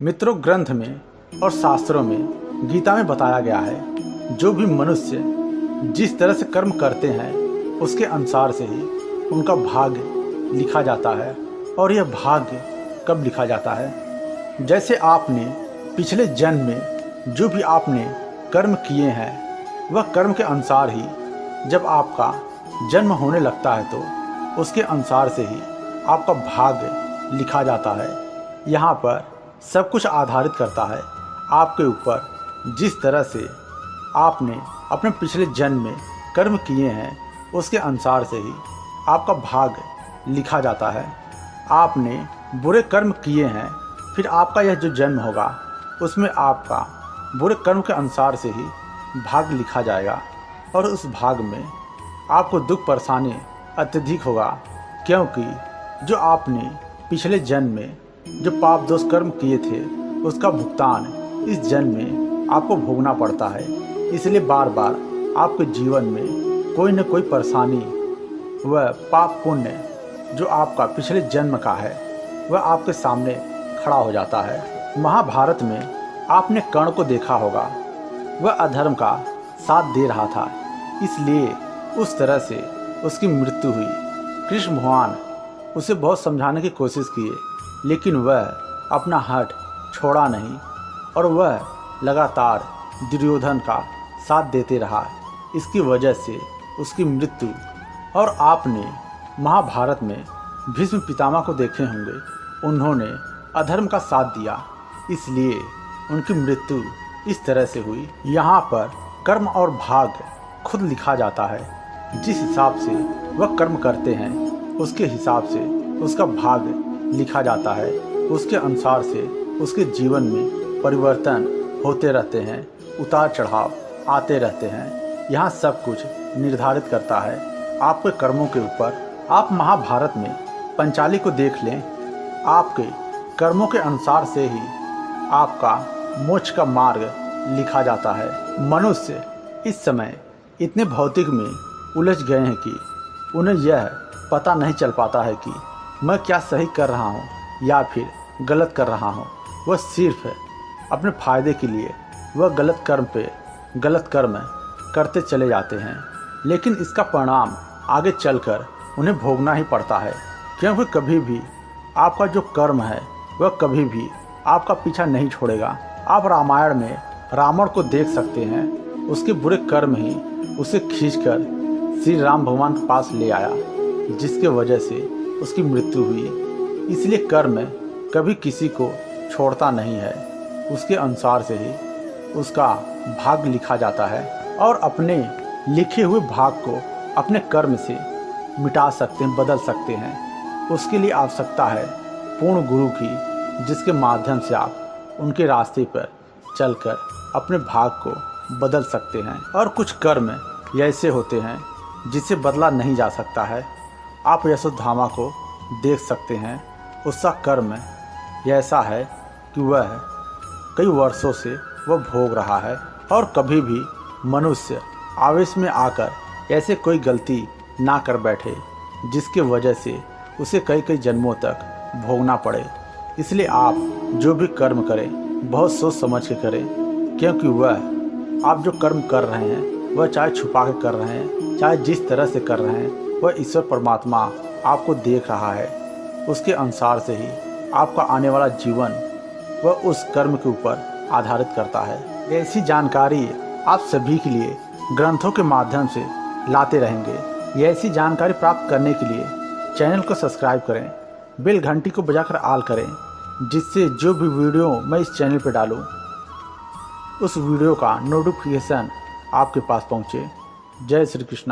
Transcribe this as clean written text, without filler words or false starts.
मित्रों, ग्रंथ में और शास्त्रों में, गीता में बताया गया है, जो भी मनुष्य जिस तरह से कर्म करते हैं उसके अनुसार से ही उनका भाग्य लिखा जाता है। और यह भाग्य कब लिखा जाता है? जैसे आपने पिछले जन्म में जो भी आपने कर्म किए हैं, वह कर्म के अनुसार ही जब आपका जन्म होने लगता है तो उसके अनुसार से ही आपका भाग्य लिखा जाता है। यहाँ पर सब कुछ आधारित करता है आपके ऊपर, जिस तरह से आपने अपने पिछले जन्म में कर्म किए हैं उसके अनुसार से ही आपका भाग्य लिखा जाता है। आपने बुरे कर्म किए हैं, फिर आपका यह जो जन्म होगा उसमें आपका बुरे कर्म के अनुसार से ही भाग्य लिखा जाएगा। और उस भाग्य में आपको दुख परेशानी अत्यधिक होगा, क्योंकि जो आपने पिछले जन्म में जो पाप दोष कर्म किए थे उसका भुगतान इस जन्म में आपको भोगना पड़ता है। इसलिए बार बार आपके जीवन में कोई न कोई परेशानी व पाप पुण्य जो आपका पिछले जन्म का है वह आपके सामने खड़ा हो जाता है। महाभारत में आपने कर्ण को देखा होगा, वह अधर्म का साथ दे रहा था, इसलिए उस तरह से उसकी मृत्यु हुई। कृष्ण भगवान उसे बहुत समझाने की कोशिश किए, लेकिन वह अपना हठ छोड़ा नहीं और वह लगातार दुर्योधन का साथ देते रहा। इसकी वजह से उसकी मृत्यु। और आपने महाभारत में भीष्म पितामह को देखे होंगे, उन्होंने अधर्म का साथ दिया, इसलिए उनकी मृत्यु इस तरह से हुई। यहाँ पर कर्म और भाग्य खुद लिखा जाता है। जिस हिसाब से वह कर्म करते हैं उसके हिसाब से उसका भाग्य लिखा जाता है। उसके अनुसार से उसके जीवन में परिवर्तन होते रहते हैं, उतार चढ़ाव आते रहते हैं। यहाँ सब कुछ निर्धारित करता है आपके कर्मों के ऊपर। आप महाभारत में पंचाली को देख लें, आपके कर्मों के अनुसार से ही आपका मोक्ष का मार्ग लिखा जाता है। मनुष्य इस समय इतने भौतिक में उलझ गए हैं कि उन्हें यह पता नहीं चल पाता है कि मैं क्या सही कर रहा हूँ या फिर गलत कर रहा हूँ। वह सिर्फ अपने फ़ायदे के लिए वह गलत कर्म पे गलत कर्म करते चले जाते हैं, लेकिन इसका परिणाम आगे चलकर उन्हें भोगना ही पड़ता है। क्योंकि कभी भी आपका जो कर्म है वह कभी भी आपका पीछा नहीं छोड़ेगा। आप रामायण में रावण को देख सकते हैं, उसके बुरे कर्म ही उसे खींचकर श्री राम भगवान के पास ले आया, जिसके वजह से उसकी मृत्यु हुई। इसलिए कर्म कभी किसी को छोड़ता नहीं है, उसके अनुसार से ही उसका भाग्य लिखा जाता है। और अपने लिखे हुए भाग को अपने कर्म से मिटा सकते हैं, बदल सकते हैं। उसके लिए आवश्यकता है पूर्ण गुरु की, जिसके माध्यम से आप उनके रास्ते पर चलकर अपने भाग को बदल सकते हैं। और कुछ कर्म ऐसे होते हैं जिसे बदला नहीं जा सकता है। आप यशोधामा को देख सकते हैं, उसका कर्म ऐसा है कि वह कई वर्षों से वह भोग रहा है। और कभी भी मनुष्य आवेश में आकर ऐसे कोई गलती ना कर बैठे जिसके वजह से उसे कई कई जन्मों तक भोगना पड़े। इसलिए आप जो भी कर्म करें बहुत सोच समझ के करें, क्योंकि वह आप जो कर्म कर रहे हैं वह चाहे छुपा के कर रहे हैं, चाहे जिस तरह से कर रहे हैं, वह ईश्वर परमात्मा आपको देख रहा है। उसके अनुसार से ही आपका आने वाला जीवन वह उस कर्म के ऊपर आधारित करता है। ऐसी जानकारी आप सभी के लिए ग्रंथों के माध्यम से लाते रहेंगे। ये ऐसी जानकारी प्राप्त करने के लिए चैनल को सब्सक्राइब करें, बेल घंटी को बजाकर ऑल करें, जिससे जो भी वीडियो मैं इस चैनल पर डालूं उस वीडियो का नोटिफिकेशन आपके पास पहुंचे। जय श्री कृष्णा।